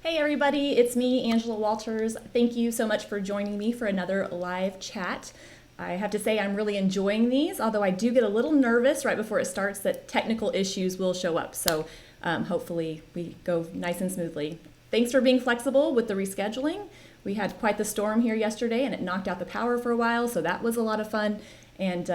Hey everybody, it's me, Angela Walters. Thank you so much for joining me for another live chat. I have to say I'm really enjoying these, although I do get a little nervous right before it starts that technical issues will show up. So hopefully we go nice and smoothly. Thanks for being flexible with the rescheduling. We had quite the storm here yesterday and it knocked out the power for a while, so that was a lot of fun. And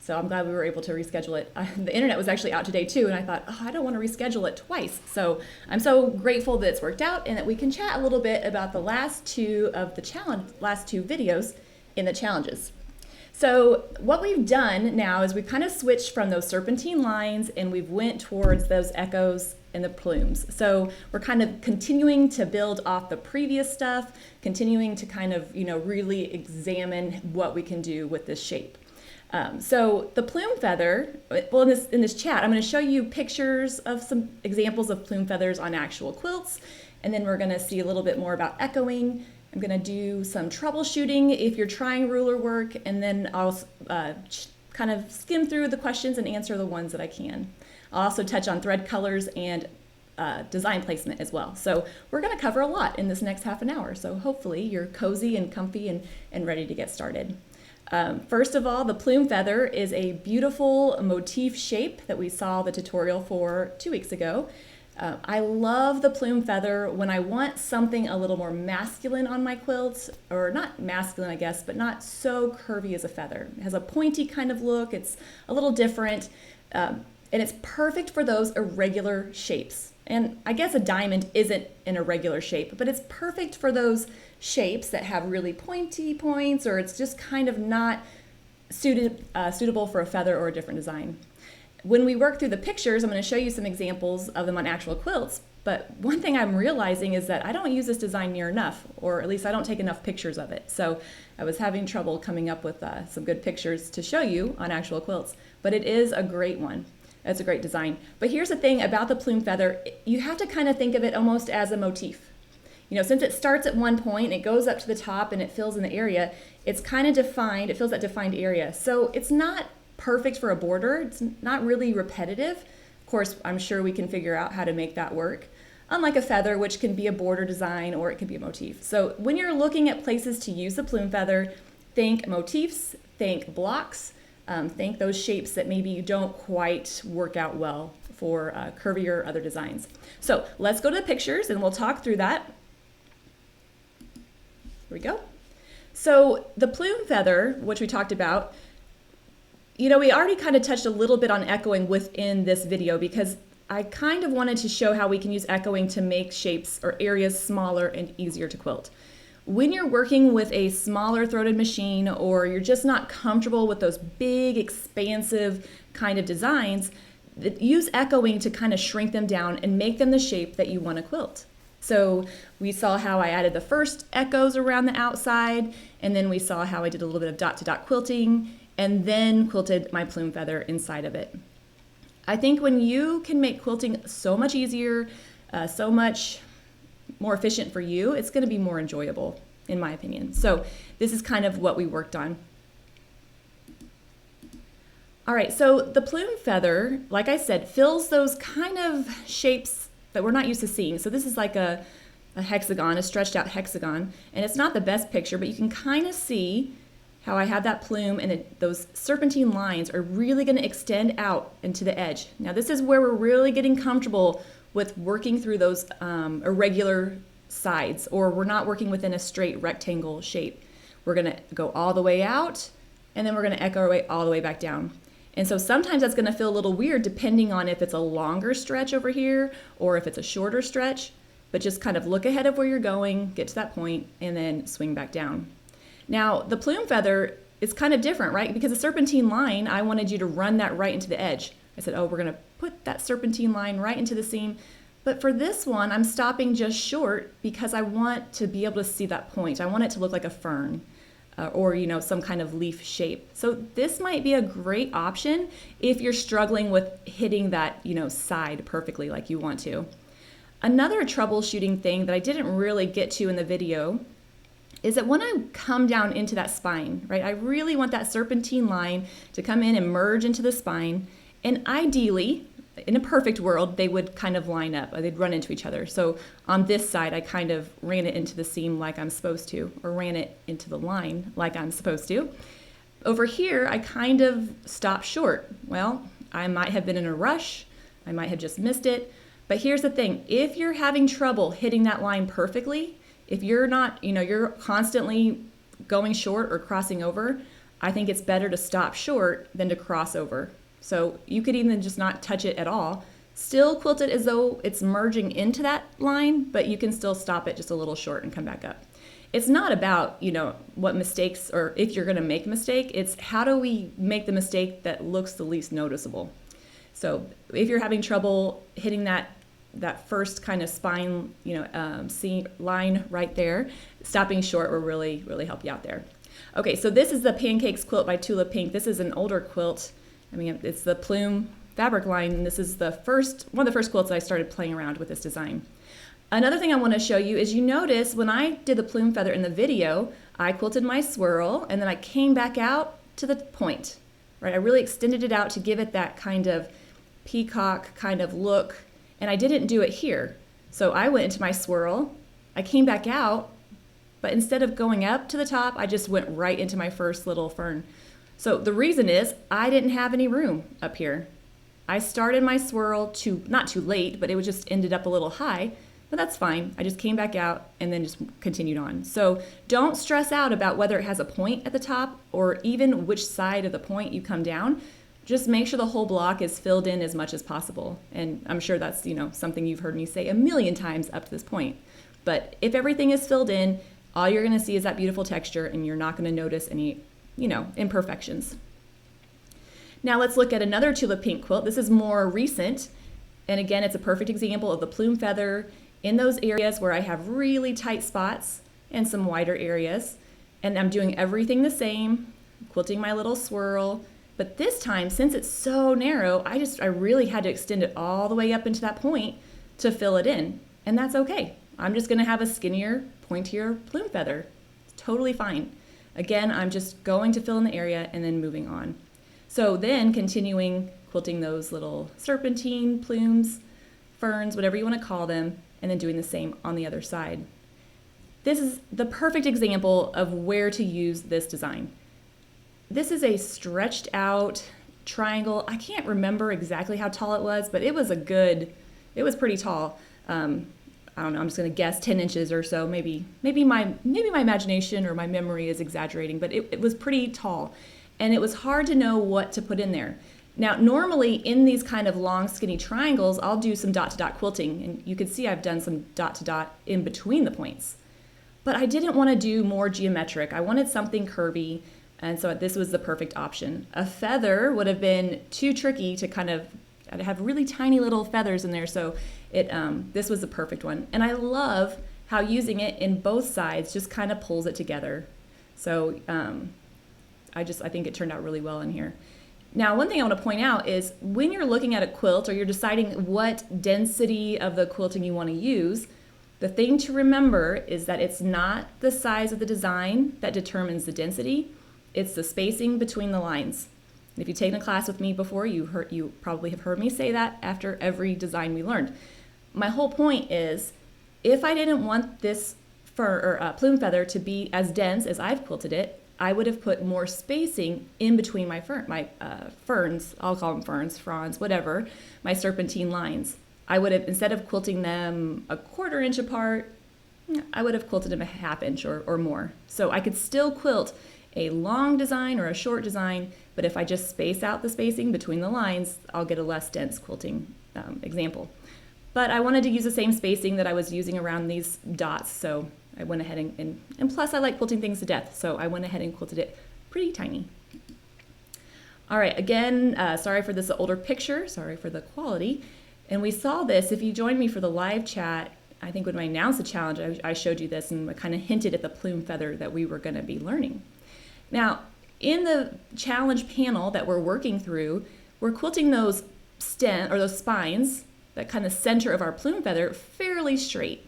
so I'm glad we were able to reschedule it. The internet was actually out today too, and I thought, oh, I don't want to reschedule it twice. So I'm so grateful that it's worked out and that we can chat a little bit about the last two videos in the challenges. So what we've done now is we've kind of switched from those serpentine lines and we've went towards those echoes and the plumes. So we're kind of continuing to build off the previous stuff, continuing to kind of, really examine what we can do with this shape. So the plume feather, well, in this chat, I'm going to show you pictures of some examples of plume feathers on actual quilts, and then we're going to see a little bit more about echoing. I'm going to do some troubleshooting if you're trying ruler work, and then I'll kind of skim through the questions and answer the ones that I can. I'll also touch on thread colors and design placement as well. So we're going to cover a lot in this next half an hour, so hopefully you're cozy and comfy and ready to get started. First of all, the plume feather is a beautiful motif shape that we saw the tutorial for 2 weeks ago. I love the plume feather when I want something a little more masculine on my quilts, or not masculine, I guess, but not so curvy as a feather. It has a pointy kind of look. It's a little different, and it's perfect for those irregular shapes. And I guess a diamond isn't an irregular shape, but it's perfect for those shapes that have really pointy points, or it's just kind of not suitable for a feather or a different design. When we work through the pictures, I'm going to show you some examples of them on actual quilts, but one thing I'm realizing is that I don't use this design near enough, or at least I don't take enough pictures of it. So I was having trouble coming up with some good pictures to show you on actual quilts, but it is a great one. It's a great design. But here's the thing about the plume feather, you have to kind of think of it almost as a motif. Since it starts at one point, it goes up to the top and it fills in the area, it's kind of defined, it fills that defined area. So it's not perfect for a border, it's not really repetitive. Of course, I'm sure we can figure out how to make that work. Unlike a feather, which can be a border design or it can be a motif. So when you're looking at places to use the plume feather, think motifs, think blocks, think those shapes that maybe you don't quite work out well for curvier other designs. So let's go to the pictures and we'll talk through that. Here we go. So the plume feather, which we talked about, we already kind of touched a little bit on echoing within this video because I kind of wanted to show how we can use echoing to make shapes or areas smaller and easier to quilt. When you're working with a smaller throated machine or you're just not comfortable with those big, expansive kind of designs, use echoing to kind of shrink them down and make them the shape that you want to quilt. So we saw how I added the first echoes around the outside, and then we saw how I did a little bit of dot-to-dot quilting, and then quilted my plume feather inside of it. I think when you can make quilting so much easier, so much more efficient for you, it's going to be more enjoyable, in my opinion. So this is kind of what we worked on. All right, so the plume feather, like I said, fills those kind of shapes that we're not used to seeing. So this is like a hexagon, a stretched out hexagon, and it's not the best picture, but you can kind of see how I have that plume and those serpentine lines are really going to extend out into the edge. Now this is where we're really getting comfortable with working through those irregular sides, or we're not working within a straight rectangle shape. We're going to go all the way out, and then we're going to echo our way all the way back down. And so sometimes that's going to feel a little weird depending on if it's a longer stretch over here or if it's a shorter stretch, but just kind of look ahead of where you're going, get to that point, and then swing back down. Now, the plume feather is kind of different, right? Because the serpentine line, I wanted you to run that right into the edge. I said, oh, we're going to put that serpentine line right into the seam. But for this one, I'm stopping just short because I want to be able to see that point. I want it to look like a fern. Or some kind of leaf shape. So this might be a great option if you're struggling with hitting that side perfectly like you want to. Another troubleshooting thing that I didn't really get to in the video is that when I come down into that spine, right, I really want that serpentine line to come in and merge into the spine, and ideally in a perfect world, they would kind of line up, they'd run into each other. So on this side, I kind of ran it into the seam like I'm supposed to, or ran it into the line like I'm supposed to. Over here, I kind of stopped short. Well, I might have been in a rush, I might have just missed it, but here's the thing, if you're having trouble hitting that line perfectly, if you're not, you're constantly going short or crossing over, I think it's better to stop short than to cross over. So you could even just not touch it at all. Still quilt it as though it's merging into that line, but you can still stop it just a little short and come back up. It's not about, what mistakes, or if you're gonna make a mistake, it's how do we make the mistake that looks the least noticeable. So if you're having trouble hitting that first kind of spine, seam line right there, stopping short will really, really help you out there. Okay, so this is the Pancakes quilt by Tulip Pink. This is an older quilt. It's the Plume fabric line, and this is one of the first quilts that I started playing around with this design. Another thing I want to show you is, you notice when I did the plume feather in the video, I quilted my swirl and then I came back out to the point, right? I really extended it out to give it that kind of peacock kind of look, and I didn't do it here. So I went into my swirl, I came back out, but instead of going up to the top, I just went right into my first little fern. So the reason is I didn't have any room up here. I started my swirl not too late, but it just ended up a little high, but that's fine. I just came back out and then just continued on. So don't stress out about whether it has a point at the top or even which side of the point you come down. Just make sure the whole block is filled in as much as possible. And I'm sure that's, something you've heard me say a million times up to this point. But if everything is filled in, all you're gonna see is that beautiful texture and you're not gonna notice any imperfections. Now let's look at another Tulip Pink quilt. This is more recent, and again, it's a perfect example of the plume feather in those areas where I have really tight spots and some wider areas, and I'm doing everything the same, quilting my little swirl, but this time, since it's so narrow, I really had to extend it all the way up into that point to fill it in, and that's okay. I'm just gonna have a skinnier, pointier plume feather. It's totally fine. Again, I'm just going to fill in the area and then moving on. So then continuing quilting those little serpentine, plumes, ferns, whatever you want to call them, and then doing the same on the other side. This is the perfect example of where to use this design. This is a stretched out triangle. I can't remember exactly how tall it was, but it was pretty tall. I don't know, I'm just gonna guess 10 inches or so, maybe my imagination or my memory is exaggerating, but it was pretty tall. And it was hard to know what to put in there. Now, normally in these kind of long skinny triangles, I'll do some dot to dot quilting, and you can see I've done some dot to dot in between the points. But I didn't wanna do more geometric. I wanted something curvy, and so this was the perfect option. A feather would have been too tricky to kind of have really tiny little feathers in there, so this was the perfect one. And I love how using it in both sides just kind of pulls it together. So I think it turned out really well in here. Now, one thing I want to point out is when you're looking at a quilt or you're deciding what density of the quilting you want to use, the thing to remember is that it's not the size of the design that determines the density, it's the spacing between the lines. And if you've taken a class with me before, you probably have heard me say that after every design we learned. My whole point is, if I didn't want this plume feather to be as dense as I've quilted it, I would have put more spacing in between my ferns, I'll call them ferns, fronds, whatever, my serpentine lines. I would have, instead of quilting them a 1/4 inch apart, I would have quilted them a 1/2 inch or more. So I could still quilt a long design or a short design, but if I just space out the spacing between the lines, I'll get a less dense quilting example. But I wanted to use the same spacing that I was using around these dots, so I went ahead and plus I like quilting things to death, so I went ahead and quilted it pretty tiny. All right, again, sorry for this older picture, sorry for the quality. And we saw this, if you joined me for the live chat, I think when I announced the challenge, I showed you this and kind of hinted at the plume feather that we were going to be learning. Now, in the challenge panel that we're working through, we're quilting those those spines, that kind of center of our plume feather, fairly straight.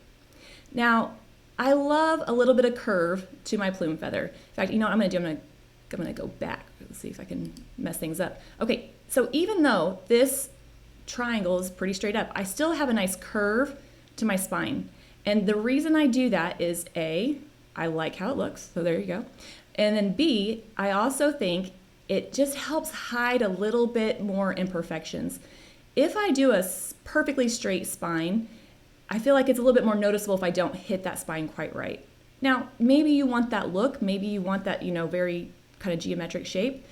Now, I love a little bit of curve to my plume feather. In fact, you know what I'm gonna go back. Let's see if I can mess things up. Okay, so even though this triangle is pretty straight up. I still have a nice curve to my spine. And the reason I do that is A, I like how it looks, so there you go. And then B, I also think it just helps hide a little bit more imperfections. If I do a perfectly straight spine, I feel like it's a little bit more noticeable if I don't hit that spine quite right. Now, maybe you want that look, maybe you want that, very kind of geometric shape,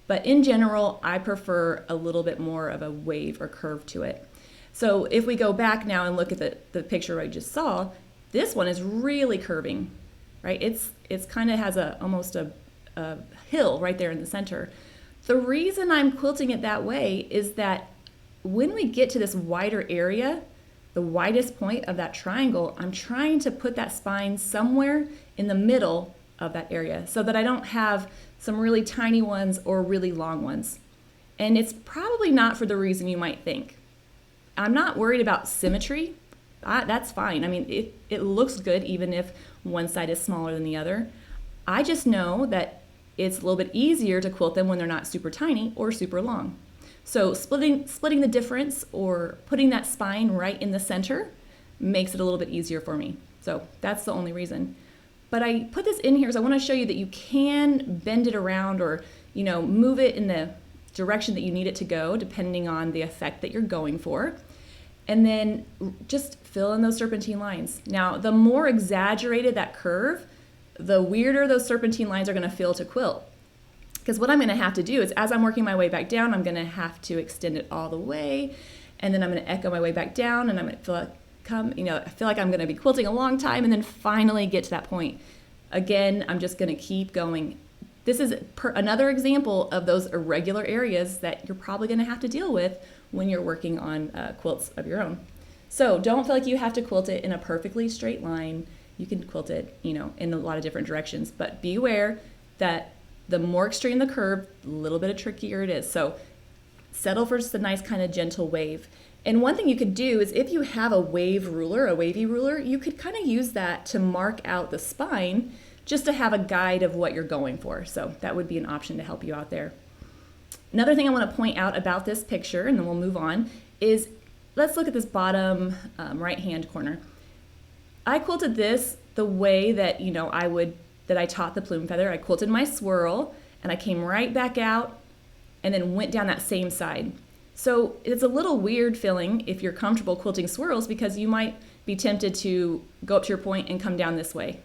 but in general, I prefer a little bit more of a wave or curve to it. So if we go back now and look at the picture I just saw, this one is really curving, right? It's kind of has almost a hill right there in the center. The reason I'm quilting it that way is that when we get to this wider area, the widest point of that triangle, I'm trying to put that spine somewhere in the middle of that area so that I don't have some really tiny ones or really long ones. And it's probably not for the reason you might think. I'm not worried about symmetry. That's fine. I mean, it looks good even if one side is smaller than the other. I just know that it's a little bit easier to quilt them when they're not super tiny or super long. So splitting the difference or putting that spine right in the center makes it a little bit easier for me. So that's the only reason. But I put this in here so I want to show you that you can bend it around or, move it in the direction that you need it to go depending on the effect that you're going for. And then just fill in those serpentine lines. Now, the more exaggerated that curve, the weirder those serpentine lines are going to feel to quilt. Because what I'm going to have to do is, as I'm working my way back down, I'm going to have to extend it all the way, and then I'm going to echo my way back down, and I'm going to I feel like I'm going to be quilting a long time, and then finally get to that point. Again, I'm just going to keep going. This is another example of those irregular areas that you're probably going to have to deal with when you're working on quilts of your own. So don't feel like you have to quilt it in a perfectly straight line. You can quilt it, in a lot of different directions, but be aware that the more extreme the curve, a little bit trickier it is. So settle for just a nice kind of gentle wave. And one thing you could do is if you have a wavy ruler, you could kind of use that to mark out the spine just to have a guide of what you're going for. So that would be an option to help you out there. Another thing I want to point out about this picture, and then we'll move on, is let's look at this bottom right-hand corner. I quilted this the way that, that I taught the plume feather. I quilted my swirl, and I came right back out and then went down that same side. So it's a little weird feeling if you're comfortable quilting swirls because you might be tempted to go up to your point and come down this way.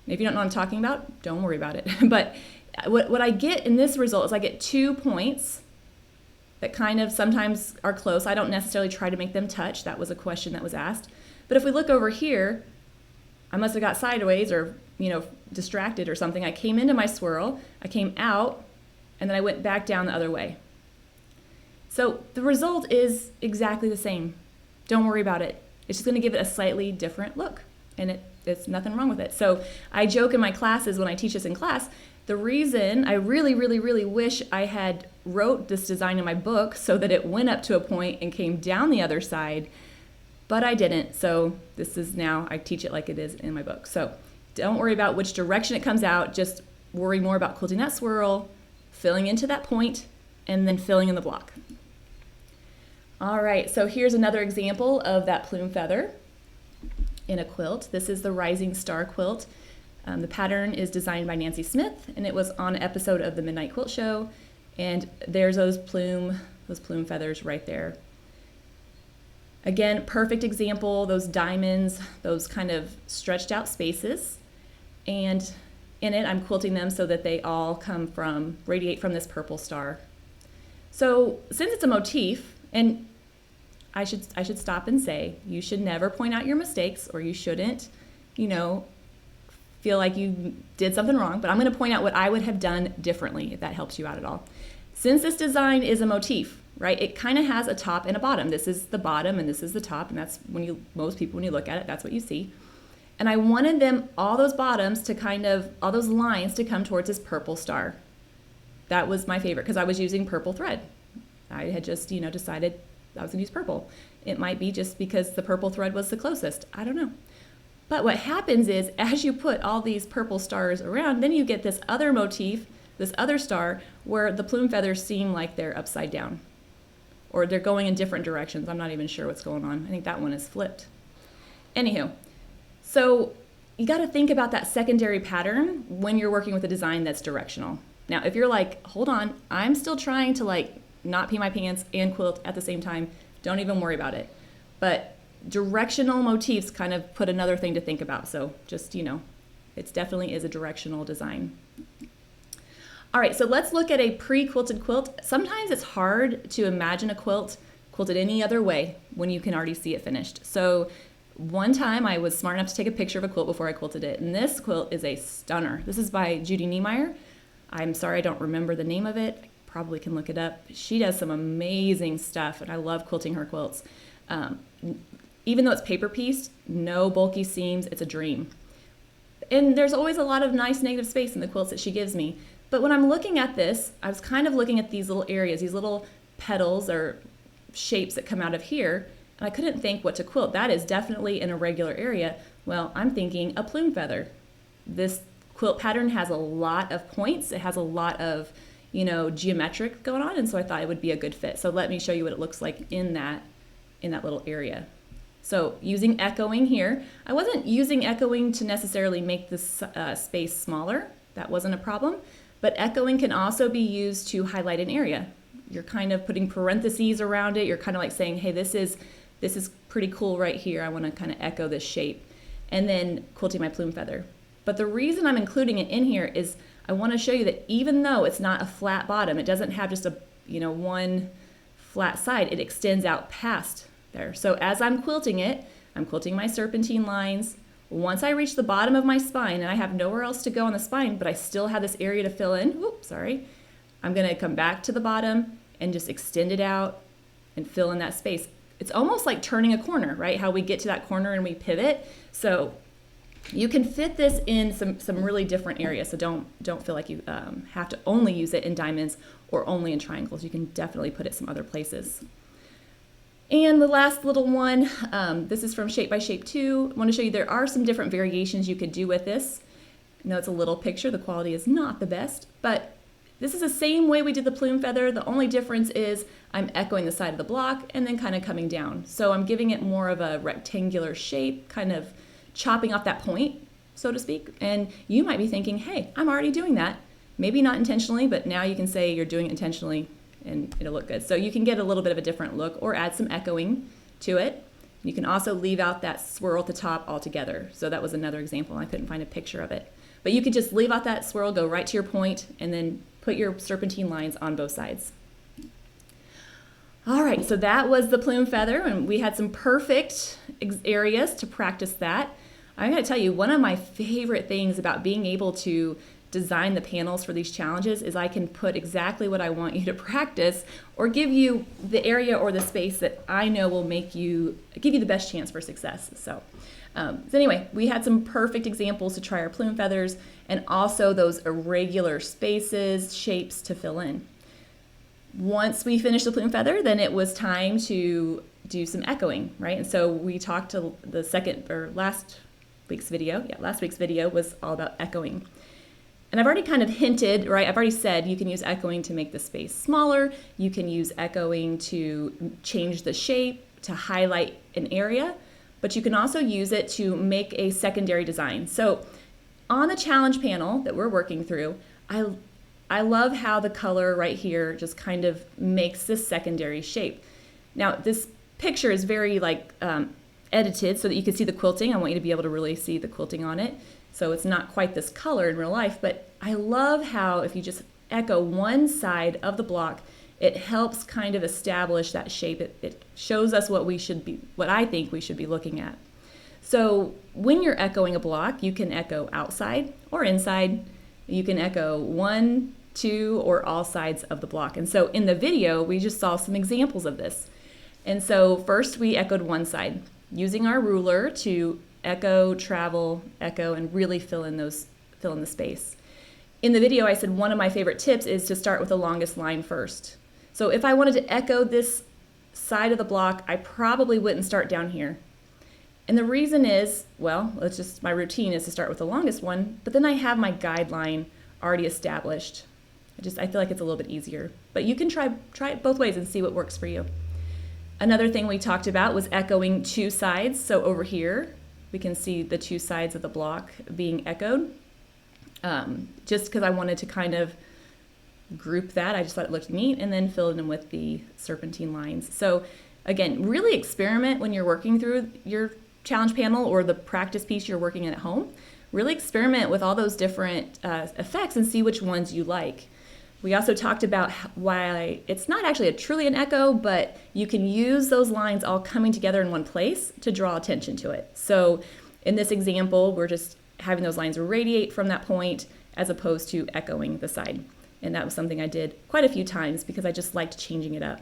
And if you don't know what I'm talking about, don't worry about it. But what I get in this result is I get 2 points that kind of sometimes are close. I don't necessarily try to make them touch. That was a question that was asked. But if we look over here, I must have got sideways or, distracted or something. I came into my swirl, I came out, and then I went back down the other way. So the result is exactly the same. Don't worry about it. It's just going to give it a slightly different look, and it's nothing wrong with it. So I joke in my classes when I teach this in class, the reason I really, really, really wish I had wrote this design in my book so that it went up to a point and came down the other side, but I didn't. So this is now, I teach it like it is in my book. So don't worry about which direction it comes out. Just worry more about quilting that swirl, filling into that point, and then filling in the block. All right, so here's another example of that plume feather in a quilt. This is the Rising Star quilt. The pattern is designed by Nancy Smith, and it was on an episode of the Midnight Quilt Show. And there's those plume feathers right there. Again, perfect example, those diamonds, those kind of stretched out spaces. And in it, I'm quilting them so that they all radiate from this purple star. So since it's a motif, and I should stop and say, you should never point out your mistakes, or you shouldn't, feel like you did something wrong, but I'm going to point out what I would have done differently, if that helps you out at all. Since this design is a motif, right, it kind of has a top and a bottom. This is the bottom and this is the top, and that's most people, when you look at it, that's what you see. And I wanted all those bottoms to all those lines to come towards this purple star. That was my favorite because I was using purple thread. I had just, decided I was going to use purple. It might be just because the purple thread was the closest. I don't know. But what happens is, as you put all these purple stars around, then you get this other motif, this other star, where the plume feathers seem like they're upside down. or they're going in different directions. I'm not even sure what's going on. I think that one is flipped. Anywho, so you got to think about that secondary pattern when you're working with a design that's directional. Now, if you're like, hold on, I'm still trying to like not pee my pants and quilt at the same time, don't even worry about it. But directional motifs kind of put another thing to think about. So just, it definitely is a directional design. All right, so let's look at a pre-quilted quilt. Sometimes it's hard to imagine a quilt quilted any other way when you can already see it finished. So one time I was smart enough to take a picture of a quilt before I quilted it, and this quilt is a stunner. This is by Judy Niemeyer. I'm sorry I don't remember the name of it. I probably can look it up. She does some amazing stuff, and I love quilting her quilts. Even though it's paper pieced, no bulky seams, it's a dream. And there's always a lot of nice negative space in the quilts that she gives me. But when I'm looking at this, I was kind of looking at these little areas, these little petals or shapes that come out of here, and I couldn't think what to quilt. That is definitely an irregular area. Well, I'm thinking a plume feather. This quilt pattern has a lot of points. It has a lot of, geometric going on, and so I thought it would be a good fit. So let me show you what it looks like in that little area. So using echoing here, I wasn't using echoing to necessarily make this space smaller. That wasn't a problem. But echoing can also be used to highlight an area. You're kind of putting parentheses around it. You're kind of like saying, hey, this is pretty cool right here. I want to kind of echo this shape. And then quilting my plume feather. But the reason I'm including it in here is I want to show you that even though it's not a flat bottom, it doesn't have just a one flat side, it extends out past there. So as I'm quilting it, I'm quilting my serpentine lines. Once I reach the bottom of my spine, and I have nowhere else to go on the spine, but I still have this area to fill in, I'm going to come back to the bottom and just extend it out and fill in that space. It's almost like turning a corner, right? How we get to that corner and we pivot. So you can fit this in some really different areas. So don't feel like you have to only use it in diamonds or only in triangles. You can definitely put it some other places. And the last little one, this is from Shape by Shape 2. I want to show you there are some different variations you could do with this. I know it's a little picture, the quality is not the best, but this is the same way we did the plume feather. The only difference is I'm echoing the side of the block and then kind of coming down. So I'm giving it more of a rectangular shape, kind of chopping off that point, so to speak. And you might be thinking, hey, I'm already doing that. Maybe not intentionally, but now you can say you're doing it intentionally and it'll look good. So you can get a little bit of a different look or add some echoing to it. You can also leave out that swirl at the top altogether. So that was another example. I couldn't find a picture of it. But you could just leave out that swirl, go right to your point, and then put your serpentine lines on both sides. All right, so that was the plume feather, and we had some perfect areas to practice that. I'm going to tell you, one of my favorite things about being able to design the panels for these challenges is I can put exactly what I want you to practice or give you the area or the space that I know will give you the best chance for success. So anyway, we had some perfect examples to try our plume feathers and also those irregular spaces, shapes to fill in. Once we finished the plume feather, then it was time to do some echoing, right? And so we talked to last week's video. Yeah, last week's video was all about echoing. And I've already kind of hinted, right? I've already said you can use echoing to make the space smaller. You can use echoing to change the shape, to highlight an area, but you can also use it to make a secondary design. So on the challenge panel that we're working through, I love how the color right here just kind of makes this secondary shape. Now this picture is very edited so that you can see the quilting. I want you to be able to really see the quilting on it. So it's not quite this color in real life, but I love how if you just echo one side of the block, it helps kind of establish that shape. It shows us what I think we should be looking at. So when you're echoing a block, you can echo outside or inside. You can echo 1, 2, or all sides of the block. And so in the video, we just saw some examples of this. And so first we echoed one side using our ruler to echo, travel, echo, and really fill in the space. In the video, I said one of my favorite tips is to start with the longest line first. So if I wanted to echo this side of the block, I probably wouldn't start down here. And the reason is, well, it's just my routine is to start with the longest one, but then I have my guideline already established. I feel like it's a little bit easier. But you can try it both ways and see what works for you. Another thing we talked about was echoing two sides. So over here, we can see the two sides of the block being echoed. Just because I wanted to kind of group that, I just thought it looked neat, and then fill it in with the serpentine lines. So again, really experiment when you're working through your challenge panel or the practice piece you're working at home. Really experiment with all those different effects and see which ones you like. We also talked about why it's not actually truly an echo, but you can use those lines all coming together in one place to draw attention to it. So in this example, we're just having those lines radiate from that point as opposed to echoing the side. And that was something I did quite a few times because I just liked changing it up.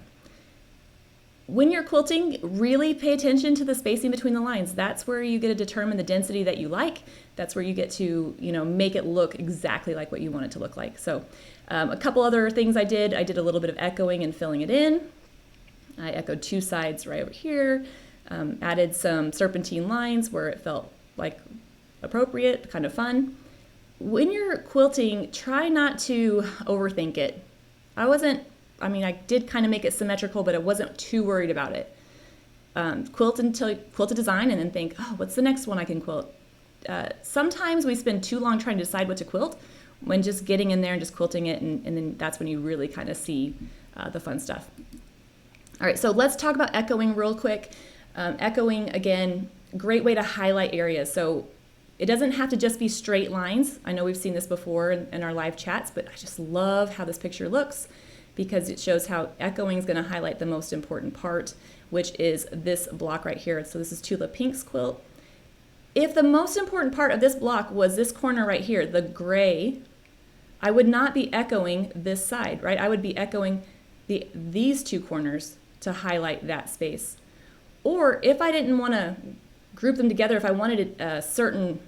When you're quilting, really pay attention to the spacing between the lines. That's where you get to determine the density that you like. That's where you get to, make it look exactly like what you want it to look like. So a couple other things I did a little bit of echoing and filling it in. I echoed two sides right over here, added some serpentine lines where it felt like appropriate, kind of fun. When you're quilting, try not to overthink it. I did kind of make it symmetrical, but I wasn't too worried about it. Quilt a design and then think, oh, what's the next one I can quilt? Sometimes we spend too long trying to decide what to quilt when just getting in there and just quilting it, and then that's when you really kind of see the fun stuff. All right, so let's talk about echoing real quick. Echoing, again, great way to highlight areas. So it doesn't have to just be straight lines. I know we've seen this before in our live chats, but I just love how this picture looks because it shows how echoing is going to highlight the most important part, which is this block right here. So this is Tula Pink's quilt. If the most important part of this block was this corner right here, the gray, I would not be echoing this side, right? I would be echoing these two corners to highlight that space. Or if I didn't want to group them together, if I wanted a certain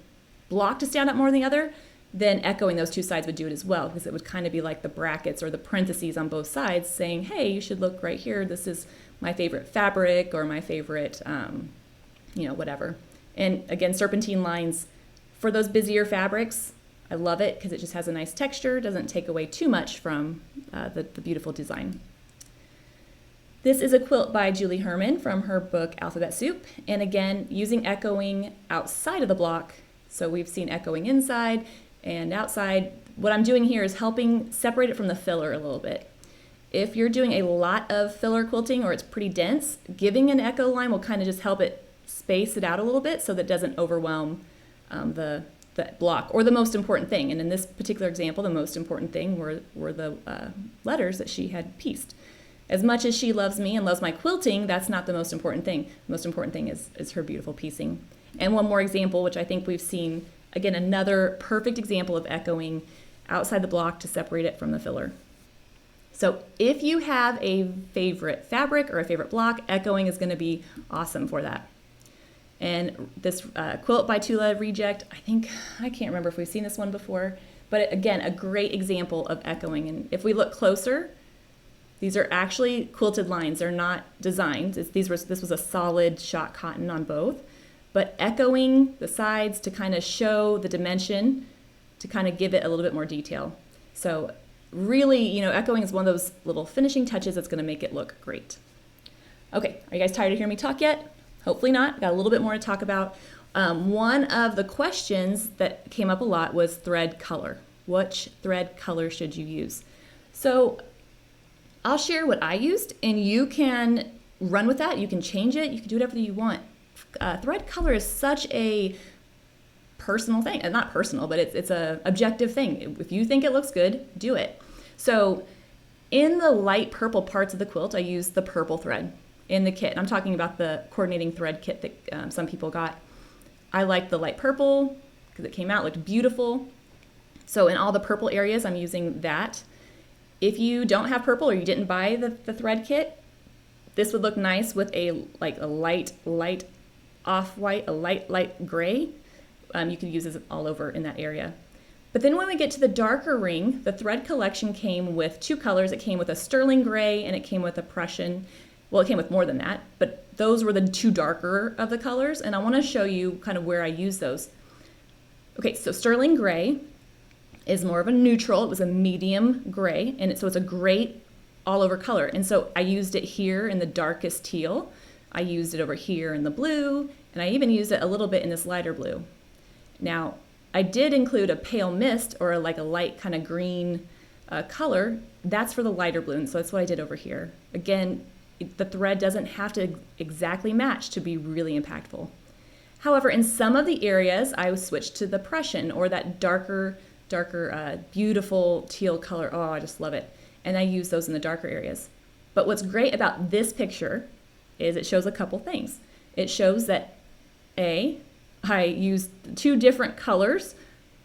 block to stand out more than the other, then echoing those two sides would do it as well, because it would kind of be like the brackets or the parentheses on both sides saying, hey, you should look right here. This is my favorite fabric or my favorite, whatever. And again, serpentine lines for those busier fabrics, I love it because it just has a nice texture, doesn't take away too much from the beautiful design. This is a quilt by Julie Herman from her book Alphabet Soup. And again, using echoing outside of the block. So we've seen echoing inside and outside. What I'm doing here is helping separate it from the filler a little bit. If you're doing a lot of filler quilting or it's pretty dense, giving an echo line will kind of just help it space it out a little bit so that it doesn't overwhelm the block or the most important thing. And in this particular example, the most important thing were the letters that she had pieced. As much as she loves me and loves my quilting, that's not the most important thing. The most important thing is her beautiful piecing. And one more example, which I think we've seen, again, another perfect example of echoing outside the block to separate it from the filler. So if you have a favorite fabric or a favorite block, echoing is going to be awesome for that. And this quilt by Tula Reject, I can't remember if we've seen this one before, but again, a great example of echoing. And if we look closer, these are actually quilted lines. They're not designed. This was a solid shot cotton on both, but echoing the sides to kind of show the dimension, to kind of give it a little bit more detail. So really, echoing is one of those little finishing touches that's going to make it look great. Okay, are you guys tired of hearing me talk yet? Hopefully not. Got a little bit more to talk about. One of the questions that came up a lot was thread color. Which thread color should you use? So I'll share what I used, and you can run with that. You can change it. You can do whatever you want. Thread color is such a personal thing. Not personal, but it's a objective thing. If you think it looks good, do it. So in the light purple parts of the quilt, I used the purple thread in the kit. I'm talking about the coordinating thread kit that some people got. I liked the light purple because it came out, looked beautiful. So in all the purple areas, I'm using that. If you don't have purple or you didn't buy the thread kit, this would look nice with a light off-white, a light gray. You could use this all over in that area. But then when we get to the darker ring, the thread collection came with two colors. It came with a sterling gray and it came with a Prussian. Well, it came with more than that, but those were the two darker of the colors, and I want to show you kind of where I use those. Okay, so sterling gray is more of a neutral. It was a medium gray, and so it's a great all over color. And so I used it here in the darkest teal. I used it over here in the blue, and I even used it a little bit in this lighter blue. Now, I did include a pale mist or like a light kind of green color. That's for the lighter blue, and so that's what I did over here. Again, the thread doesn't have to exactly match to be really impactful. However, in some of the areas, I switched to the Prussian or that darker, beautiful teal color. Oh, I just love it. And I use those in the darker areas. But what's great about this picture is it shows a couple things. It shows that I used 2 different colors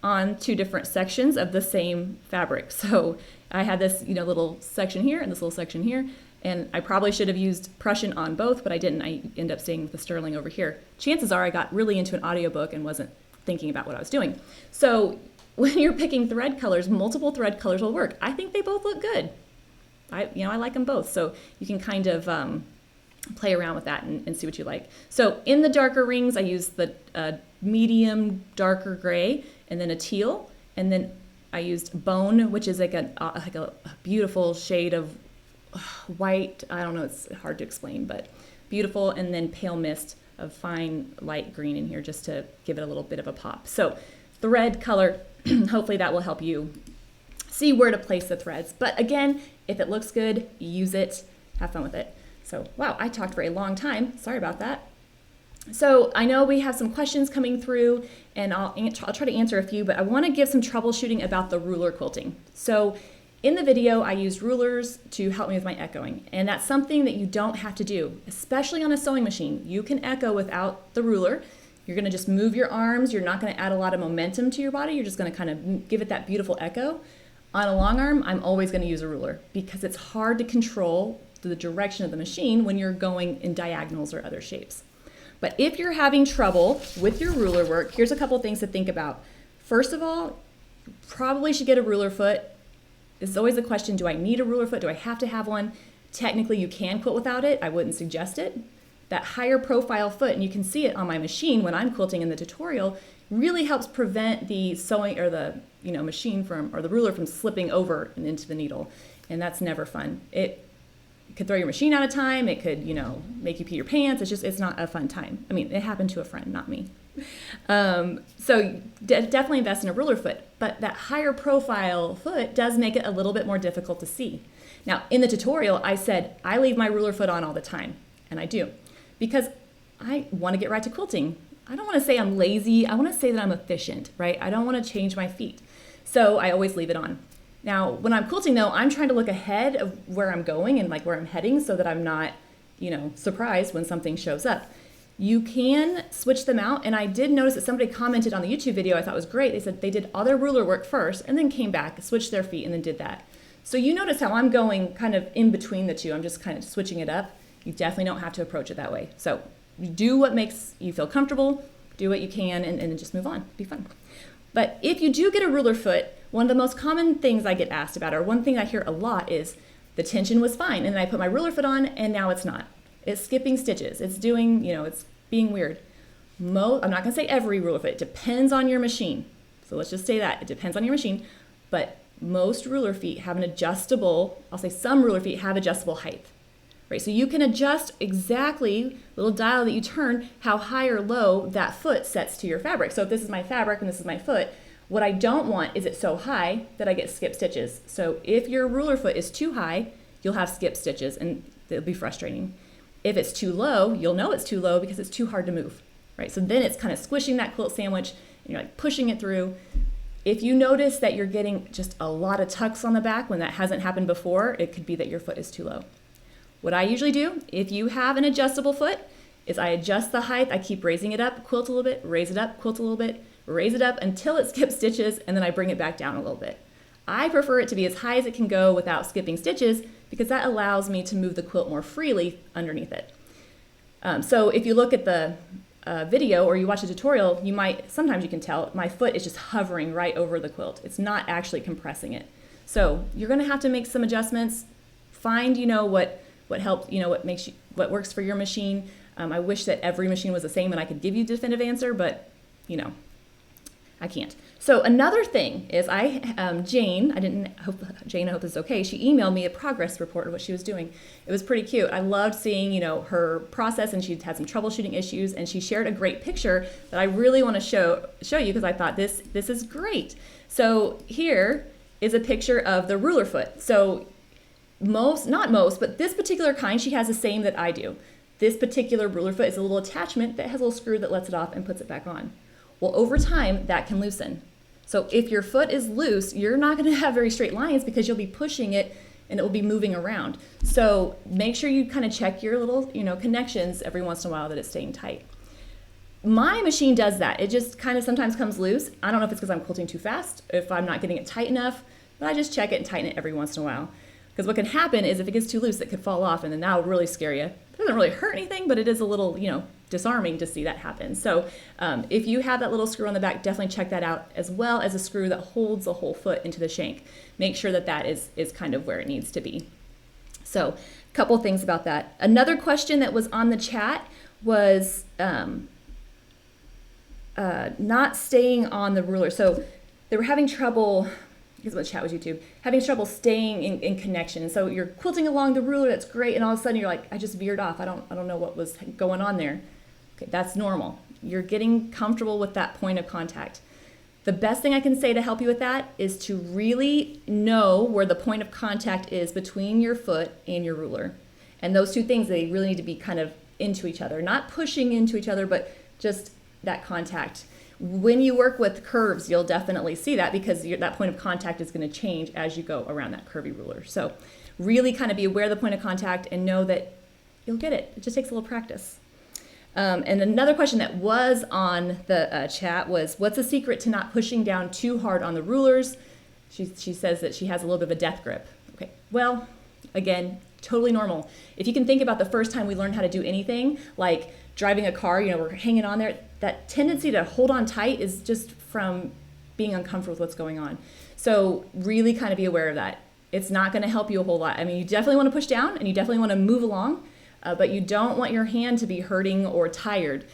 on 2 different sections of the same fabric. So I had this, little section here and this little section here, and I probably should have used Prussian on both, but I didn't. I ended up staying with the sterling over here. Chances are I got really into an audiobook and wasn't thinking about what I was doing. So when you're picking thread colors, multiple thread colors will work. I think they both look good. I like them both. So you can kind of play around with that and see what you like. So in the darker rings, I used the medium darker gray and then a teal, and then I used bone, which is like a beautiful shade of white. I don't know, it's hard to explain, but beautiful, and then pale mist of fine light green in here just to give it a little bit of a pop. So thread color, hopefully that will help you see where to place the threads. But again, if it looks good, use it, have fun with it. So, wow, I talked for a long time. Sorry about that. So I know we have some questions coming through, and I'll try to answer a few, but I want to give some troubleshooting about the ruler quilting. So in the video, I used rulers to help me with my echoing, and that's something that you don't have to do, especially on a sewing machine. You can echo without the ruler. You're going to just move your arms. You're not going to add a lot of momentum to your body. You're just going to kind of give it that beautiful echo. On a long arm, I'm always going to use a ruler because it's hard to control the direction of the machine when you're going in diagonals or other shapes. But if you're having trouble with your ruler work, here's a couple things to think about. First of all, you probably should get a ruler foot. It's always a question, do I need a ruler foot? Do I have to have one? Technically, you can quilt without it. I wouldn't suggest it. That higher profile foot, and you can see it on my machine when I'm quilting in the tutorial, really helps prevent the sewing or the machine or the ruler from slipping over and into the needle, and that's never fun. It could throw your machine out of time. It could make you pee your pants. It's not a fun time. I mean, it happened to a friend, not me. So definitely invest in a ruler foot, but that higher profile foot does make it a little bit more difficult to see. Now, in the tutorial, I said I leave my ruler foot on all the time, and I do, because I want to get right to quilting. I don't want to say I'm lazy. I want to say that I'm efficient, right? I don't want to change my feet. So I always leave it on. Now, when I'm quilting though, I'm trying to look ahead of where I'm going and like where I'm heading so that I'm not, surprised when something shows up. You can switch them out, and I did notice that somebody commented on the YouTube video I thought was great. They said they did all their ruler work first and then came back, switched their feet, and then did that. So you notice how I'm going kind of in between the two. I'm just kind of switching it up. You definitely don't have to approach it that way. So do what makes you feel comfortable, do what you can, and then just move on. Be fun. But if you do get a ruler foot, one of the most common things I get asked about, or one thing I hear a lot, is the tension was fine, and then I put my ruler foot on, and now it's not. It's skipping stitches. It's doing, it's being weird. I'm not going to say every ruler foot. It depends on your machine. So let's just say that. It depends on your machine. But most ruler feet have an adjustable, I'll say some ruler feet have adjustable height. Right? So you can adjust exactly, little dial that you turn, how high or low that foot sets to your fabric. So if this is my fabric and this is my foot, what I don't want is it so high that I get skip stitches. So if your ruler foot is too high, you'll have skip stitches, and it'll be frustrating. If it's too low, you'll know it's too low because it's too hard to move, right? So then it's kind of squishing that quilt sandwich, and you're like pushing it through. If you notice that you're getting just a lot of tucks on the back when that hasn't happened before, it could be that your foot is too low. What I usually do, if you have an adjustable foot, is I adjust the height. I keep raising it up, quilt a little bit, raise it up, quilt a little bit, raise it up until it skips stitches, and then I bring it back down a little bit. I prefer it to be as high as it can go without skipping stitches because that allows me to move the quilt more freely underneath it. So if you look at the video or you watch a tutorial, sometimes you can tell my foot is just hovering right over the quilt. It's not actually compressing it. So you're going to have to make some adjustments. Find, what helps, what works for your machine. I wish that every machine was the same and I could give you a definitive answer, but I can't. So another thing is Jane, I hope this is okay. She emailed me a progress report of what she was doing. It was pretty cute. I loved seeing, her process, and she had some troubleshooting issues, and she shared a great picture that I really want to show you because I thought this is great. So here is a picture of the ruler foot. So not most, but this particular kind, she has the same that I do. This particular ruler foot is a little attachment that has a little screw that lets it off and puts it back on. Well, over time, that can loosen. So if your foot is loose, you're not going to have very straight lines because you'll be pushing it and it will be moving around. So make sure you kind of check your little, connections every once in a while that it's staying tight. My machine does that. It just kind of sometimes comes loose. I don't know if it's because I'm quilting too fast, if I'm not getting it tight enough, but I just check it and tighten it every once in a while. Because what can happen is if it gets too loose, it could fall off, and then that will really scare you. It doesn't really hurt anything, but it is a little, disarming to see that happen. So if you have that little screw on the back, definitely check that out, as well as a screw that holds the whole foot into the shank. Make sure that is kind of where it needs to be. So a couple things about that. Another question that was on the chat was not staying on the ruler. So they were having trouble, because my chat was YouTube, having trouble staying in connection. So you're quilting along the ruler, that's great, and all of a sudden you're like, I just veered off. I don't know what was going on there. Okay, that's normal. You're getting comfortable with that point of contact. The best thing I can say to help you with that is to really know where the point of contact is between your foot and your ruler. And those two things, they really need to be kind of into each other, not pushing into each other, but just that contact. When you work with curves, you'll definitely see that because that point of contact is going to change as you go around that curvy ruler. So really kind of be aware of the point of contact and know that you'll get it. It just takes a little practice. And another question that was on the chat was, what's the secret to not pushing down too hard on the rulers? She says that she has a little bit of a death grip. Okay, well, again, totally normal. If you can think about the first time we learned how to do anything, like driving a car, we're hanging on there, that tendency to hold on tight is just from being uncomfortable with what's going on. So really kind of be aware of that. It's not going to help you a whole lot. I mean, you definitely want to push down and you definitely want to move along, but you don't want your hand to be hurting or tired.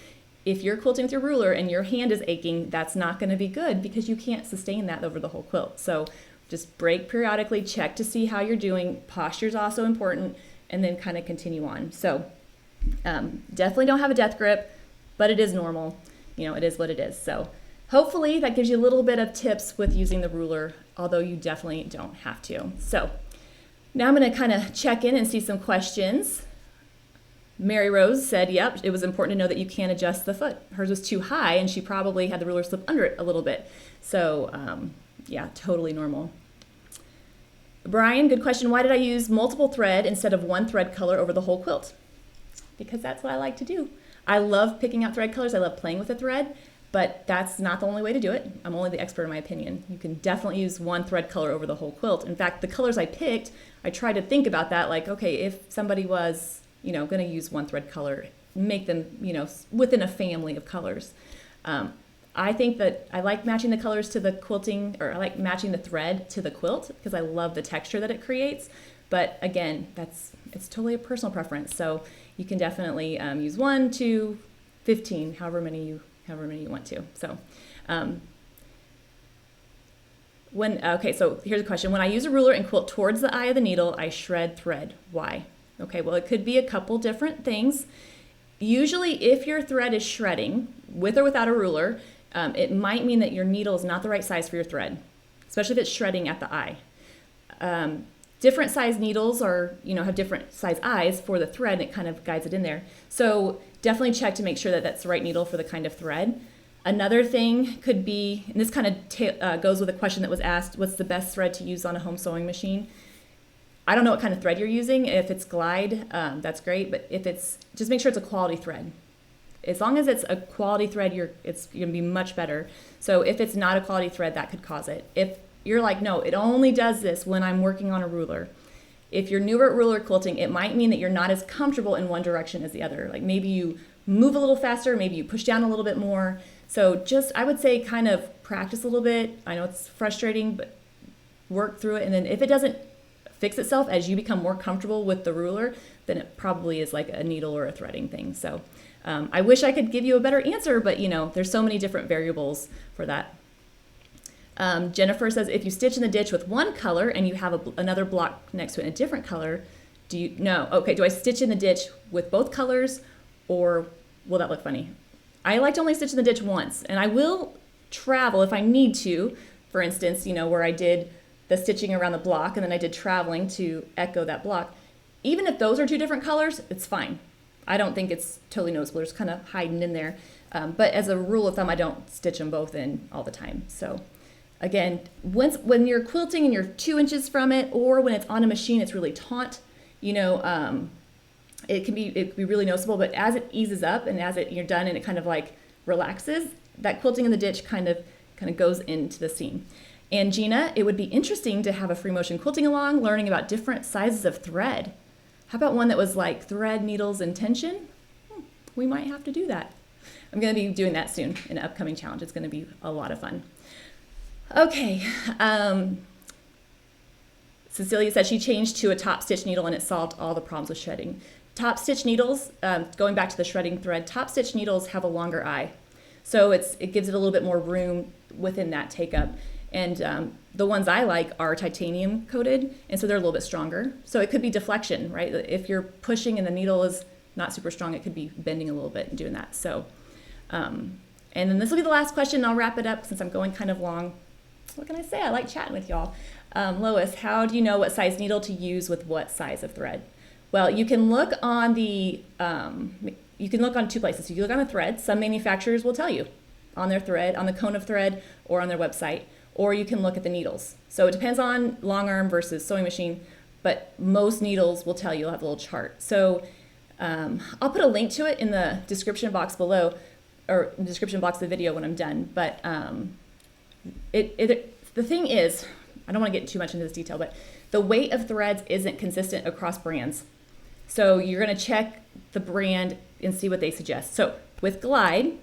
If you're quilting with your ruler and your hand is aching, that's not going to be good because you can't sustain that over the whole quilt. So just break periodically, check to see how you're doing. Posture is also important, and then kind of continue on. So definitely don't have a death grip, but it is normal. It is what it is. So hopefully that gives you a little bit of tips with using the ruler, although you definitely don't have to. So now I'm going to kind of check in and see some questions. Mary Rose said, yep, it was important to know that you can't adjust the foot. Hers was too high, and she probably had the ruler slip under it a little bit. So yeah, totally normal. Brian, good question. Why did I use multiple thread instead of one thread color over the whole quilt? Because that's what I like to do. I love picking out thread colors. I love playing with the thread, but that's not the only way to do it. I'm only the expert in my opinion. You can definitely use one thread color over the whole quilt. In fact, the colors I picked, I tried to think about that, like, okay, if somebody was, going to use one thread color, make them, within a family of colors. I think that I like matching the colors to the quilting, or I like matching the thread to the quilt because I love the texture that it creates. But again, it's totally a personal preference. So you can definitely use 1, 2, 15, however many you want to. So so here's a question. When I use a ruler and quilt towards the eye of the needle, I shred thread. Why? Okay, well, it could be a couple different things. Usually if your thread is shredding, with or without a ruler, it might mean that your needle is not the right size for your thread, especially if it's shredding at the eye. Different size needles have different size eyes for the thread, and it kind of guides it in there. So definitely check to make sure that that's the right needle for the kind of thread. Another thing could be, and this kind of goes with a question that was asked, what's the best thread to use on a home sewing machine? I don't know what kind of thread you're using. If it's glide, that's great, but if it's, just make sure it's a quality thread. As long as it's a quality thread, it's going to be much better. So if it's not a quality thread, that could cause it. If you're like, no, it only does this when I'm working on a ruler. If you're newer at ruler quilting, it might mean that you're not as comfortable in one direction as the other. Like maybe you move a little faster, maybe you push down a little bit more. So just, I would say kind of practice a little bit. I know it's frustrating, but work through it. And then if it doesn't fix itself as you become more comfortable with the ruler, then it probably is like a needle or a threading thing. So I wish I could give you a better answer, but there's so many different variables for that. Jennifer says, if you stitch in the ditch with one color and you have another block next to it in a different color, do I stitch in the ditch with both colors, or will that look funny? I like to only stitch in the ditch once, and I will travel if I need to. For instance, where I did the stitching around the block and then I did traveling to echo that block. Even if those are two different colors, it's fine. I don't think it's totally noticeable. It's kind of hiding in there. But as a rule of thumb, I don't stitch them both in all the time. So again, when you're quilting and you're 2 inches from it, or when it's on a machine, it's really taut, it can be really noticeable. But as it eases up and as you're done and it kind of like relaxes, that quilting in the ditch kind of goes into the seam. And Gina, it would be interesting to have a free motion quilting along, learning about different sizes of thread. How about one that was like thread, needles, and tension? We might have to do that. I'm going to be doing that soon in an upcoming challenge. It's going to be a lot of fun. Okay. Cecilia said she changed to a top stitch needle and it solved all the problems with shredding. Top stitch needles, going back to the shredding thread, top stitch needles have a longer eye. So it gives it a little bit more room within that take up. And the ones I like are titanium coated, and so they're a little bit stronger. So it could be deflection, right? If you're pushing and the needle is not super strong, it could be bending a little bit and doing that. So, and then this will be the last question, and I'll wrap it up since I'm going kind of long. What can I say? I like chatting with y'all. Lois, how do you know what size needle to use with what size of thread? Well, you can look on two places. You can look on the thread. Some manufacturers will tell you on their thread, on the cone of thread, or on their website. Or you can look at the needles. So it depends on long arm versus sewing machine, but most needles will tell you, you'll have a little chart. So I'll put a link to it in the description box below, or the description box of the video when I'm done. But the thing is, I don't want to get too much into this detail, but the weight of threads isn't consistent across brands. So you're going to check the brand and see what they suggest. So with Glide,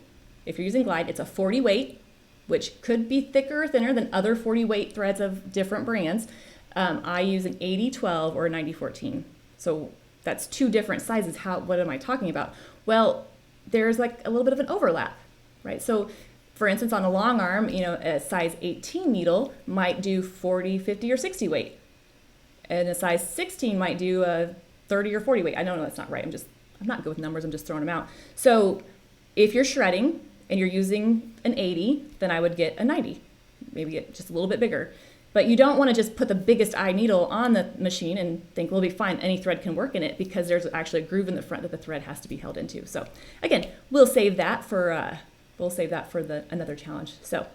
if you're using Glide, it's a 40 weight, which could be thicker or thinner than other 40 weight threads of different brands. I use an 80-12 or a 90-14. So that's two different sizes. What am I talking about? Well, there's like a little bit of an overlap, right? So for instance, on a long arm, a size 18 needle might do 40, 50, or 60 weight. And a size 16 might do a 30 or 40 weight. I don't know, that's not right. I'm not good with numbers, I'm just throwing them out. So if you're shredding and you're using an 80, then I would get a 90, maybe get just a little bit bigger. But you don't want to just put the biggest eye needle on the machine and think, well, it'll be fine, any thread can work in it, because there's actually a groove in the front that the thread has to be held into. So again, we'll save that for another challenge. So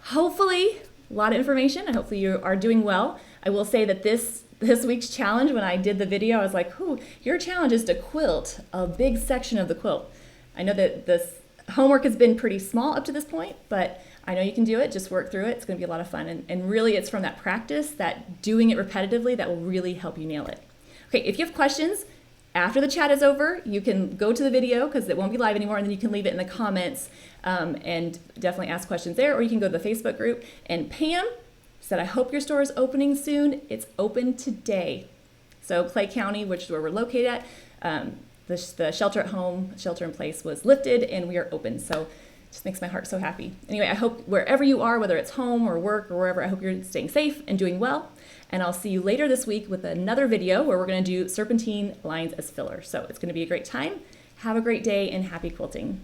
hopefully a lot of information, and hopefully you are doing well. I will say that this week's challenge, when I did the video, I was like, your challenge is to quilt a big section of the quilt. I know that this homework has been pretty small up to this point, but I know you can do it. Just work through it. It's going to be a lot of fun. And really, it's from that practice, that doing it repetitively, that will really help you nail it. Okay, if you have questions after the chat is over, you can go to the video because it won't be live anymore, and then you can leave it in the comments and definitely ask questions there, or you can go to the Facebook group. And Pam said, I hope your store is opening soon. It's open today. So Clay County, which is where we're located at, the shelter at home, shelter in place was lifted, and we are open. So it just makes my heart so happy. Anyway, I hope wherever you are, whether it's home or work or wherever, I hope you're staying safe and doing well. And I'll see you later this week with another video where we're going to do serpentine lines as filler. So it's going to be a great time. Have a great day and happy quilting.